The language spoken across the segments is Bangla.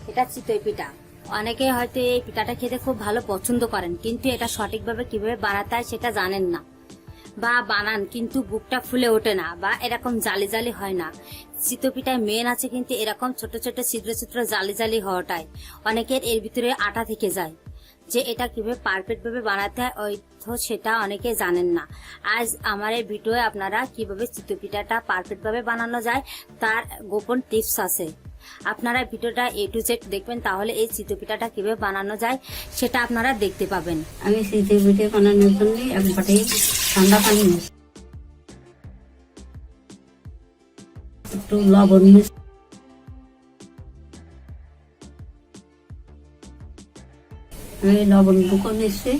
এটা চিতই পিঠা। অনেকে হয়তো এই পিঠাটা খেতে খুব ভালো পছন্দ করেন, কিন্তু এটা সঠিকভাবে কিভাবে বানাতে হয় সেটা জানেন না, বা বানান কিন্তু বুকটা ফুলে ওঠে না, বা এরকম জালি জালি হয় না। চিতই পিঠায় মেন আছে কিন্তু এরকম ছোট ছোট ছিদ্র ছিদ্র জালি জালি হওয়াটাই। অনেকের এর ভিতরে আটা থেকে যায়, যে এটা কিভাবে পারফেক্ট ভাবে বানাতে হয় ওই তো সেটা অনেকে জানেন না। আজ আমার এই ভিডিওয়ে আপনারা কিভাবে চিতই পিঠাটা পারফেক্ট ভাবে বানানো যায় তার গোপন টিপস আছে। আপনারা ভিডিওটা A to Z দেখবেন, তাহলে এই চিতই পিঠাটা কিভাবে বানানো যায় সেটা আপনারা দেখতে পাবেন। আমি চিতই পিঠে বানানোর জন্য এক বাটি ঠান্ডা পানি নিয়েছি, একটু লবণ নিয়েছি, আমি লবণ বুকো নিচ্ছি,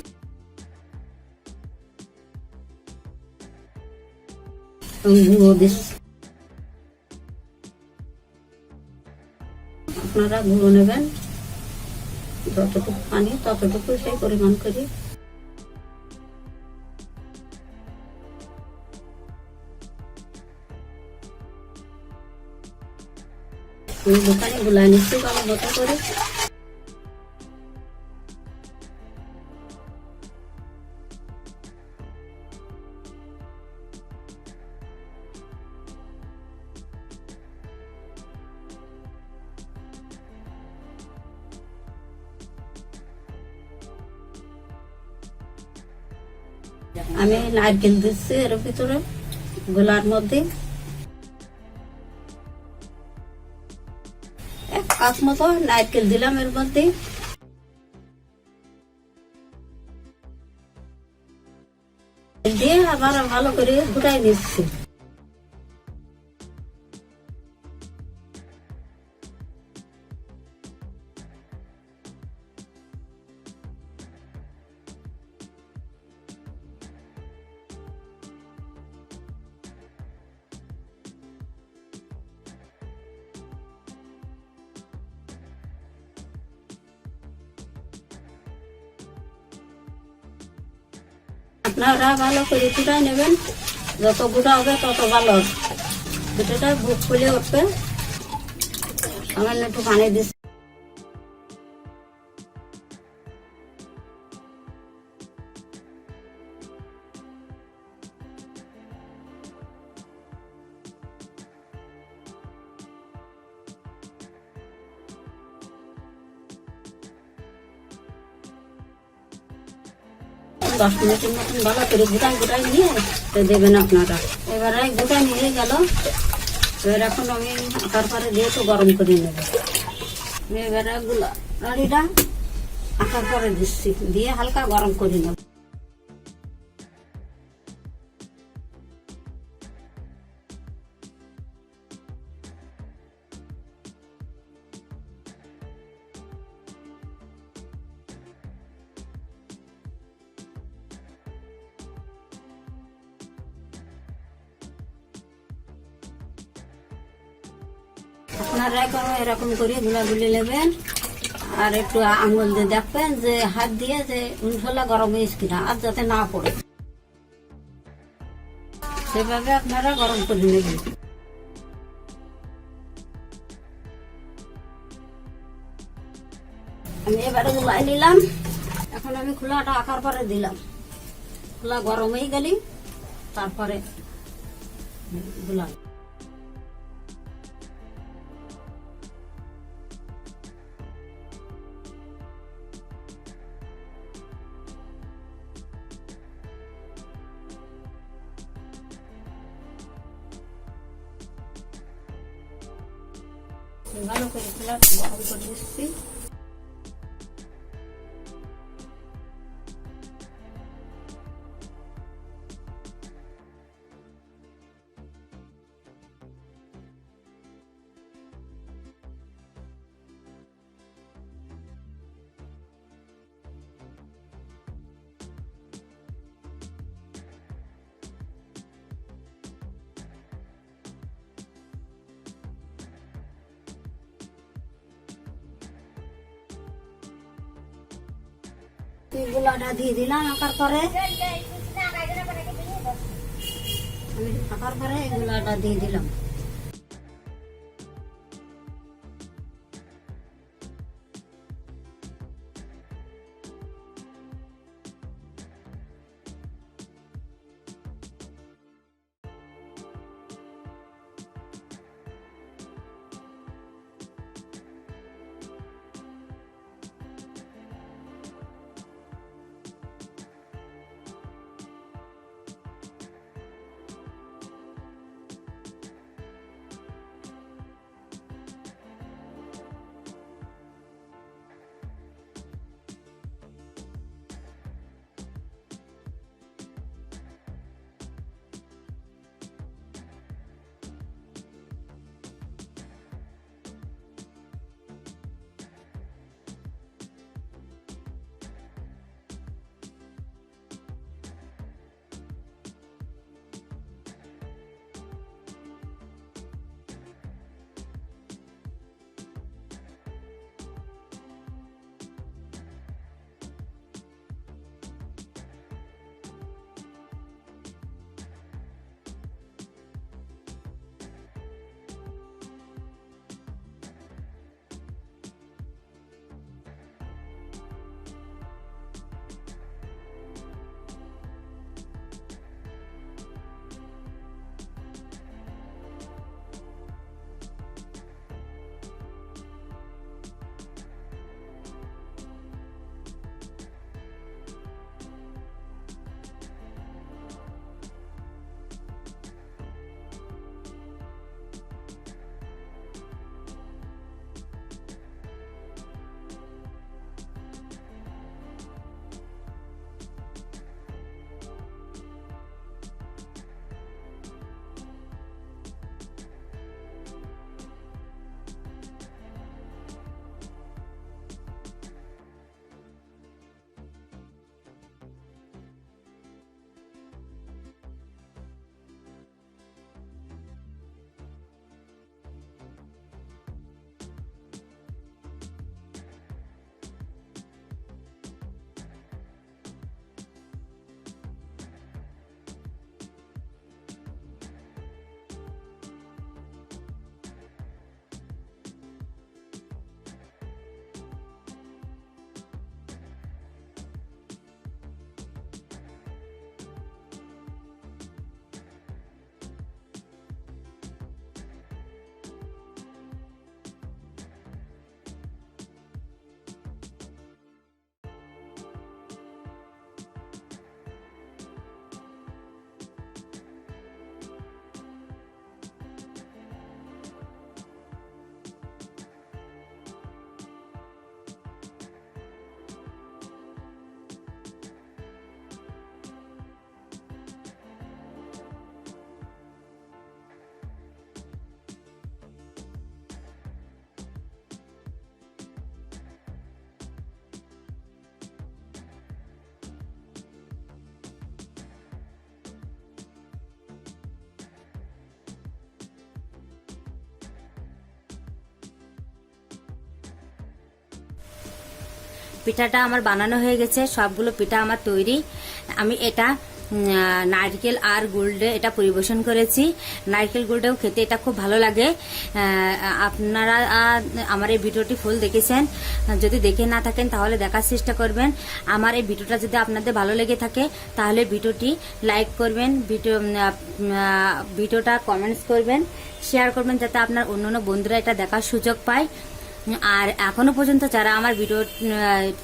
গুঁড়ো দিচ্ছি। আপনারা গুঁড়ো নেবেন যতটুকু পানি ততটুকু সেই পরিমাণ করে। আমি দোকানে গুলা নিচ্ছি ভালো মতো করে। আমি নারকেল দিচ্ছি এর ভিতরে গোলার মধ্যে, 1 কাপ মতো নারকেল দিলাম এর মধ্যে। দিয়ে আবার ভালো করে ঘুরাই দিচ্ছি। আপনারা ভালো করে ফুটাই নেবেন, যত গুঁড়া হবে তত ভালো। পিঠাটা বুক ফুলে উঠবে। সামান্য একটু পানি দিচ্ছি, দশ মিনিটের মতন ভালো করে গোটাই নিয়ে দেবেন আপনারা। এবারে গোটা নিয়ে গেল, এবার এখন আমি আটার পরে দিয়ে একটু গরম করে নেব। এবারে নাড়িটা আটার পরে দিচ্ছি, দিয়ে হালকা গরম করে নেব। আপনারা এরকম করে গুলাগুলি নেবেন, আর একটু আঙুল দিয়ে দেখবেন যে হাত দিয়ে যে উনশোলা গরম হয়েছে কিনা, আর যাতে না পড়ে, সেভাবে আপনারা গরম করে নেবেন। আমি এবারে গুলাই নিলাম। এখন আমি খোলাটা আকার পরে দিলাম, খোলা গরম হয়ে গেলি তারপরে গুলাই। ভালো করে খোলা গরম করে দিচ্ছি। গুলাটা দিয়ে দিলাম আঁকার পরে, আমি আঁকার পরে গুলাটা দিয়ে দিলাম। পিঠাটা আমার বানানো হয়ে গেছে, সবগুলো পিঠা আমার তৈরি। আমি এটা নারকেল আর গুড় দিয়ে এটা পরিবেশন করেছি। নারকেল গুড়েও খেতে এটা খুব ভালো লাগে। আপনারা আমার এই ভিডিওটি ফুল দেখেছেন, যদি দেখে না থাকেন তাহলে দেখার চেষ্টা করবেন। আমার এই ভিডিওটা যদি আপনাদের ভালো লেগে থাকে তাহলে ভিডিওটি লাইক করবেন, ভিডিওটা কমেন্টস করবেন, শেয়ার করবেন, যাতে আপনার অন্যান্য বন্ধুরা এটা দেখার সুযোগ পায়। আর এখনো পর্যন্ত যারা আমার ভিডিও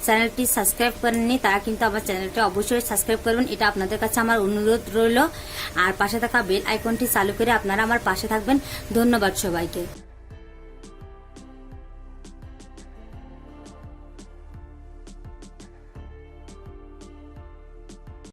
চ্যানেলটি সাবস্ক্রাইব করেননি তারা কিন্তু আমার চ্যানেলটি অবশ্যই সাবস্ক্রাইব করবেন, এটা আপনাদের কাছে আমার অনুরোধ রইল। আর পাশে থাকা বেল আইকনটি চালু করে আপনারা আমার পাশে থাকবেন। ধন্যবাদ সবাইকে।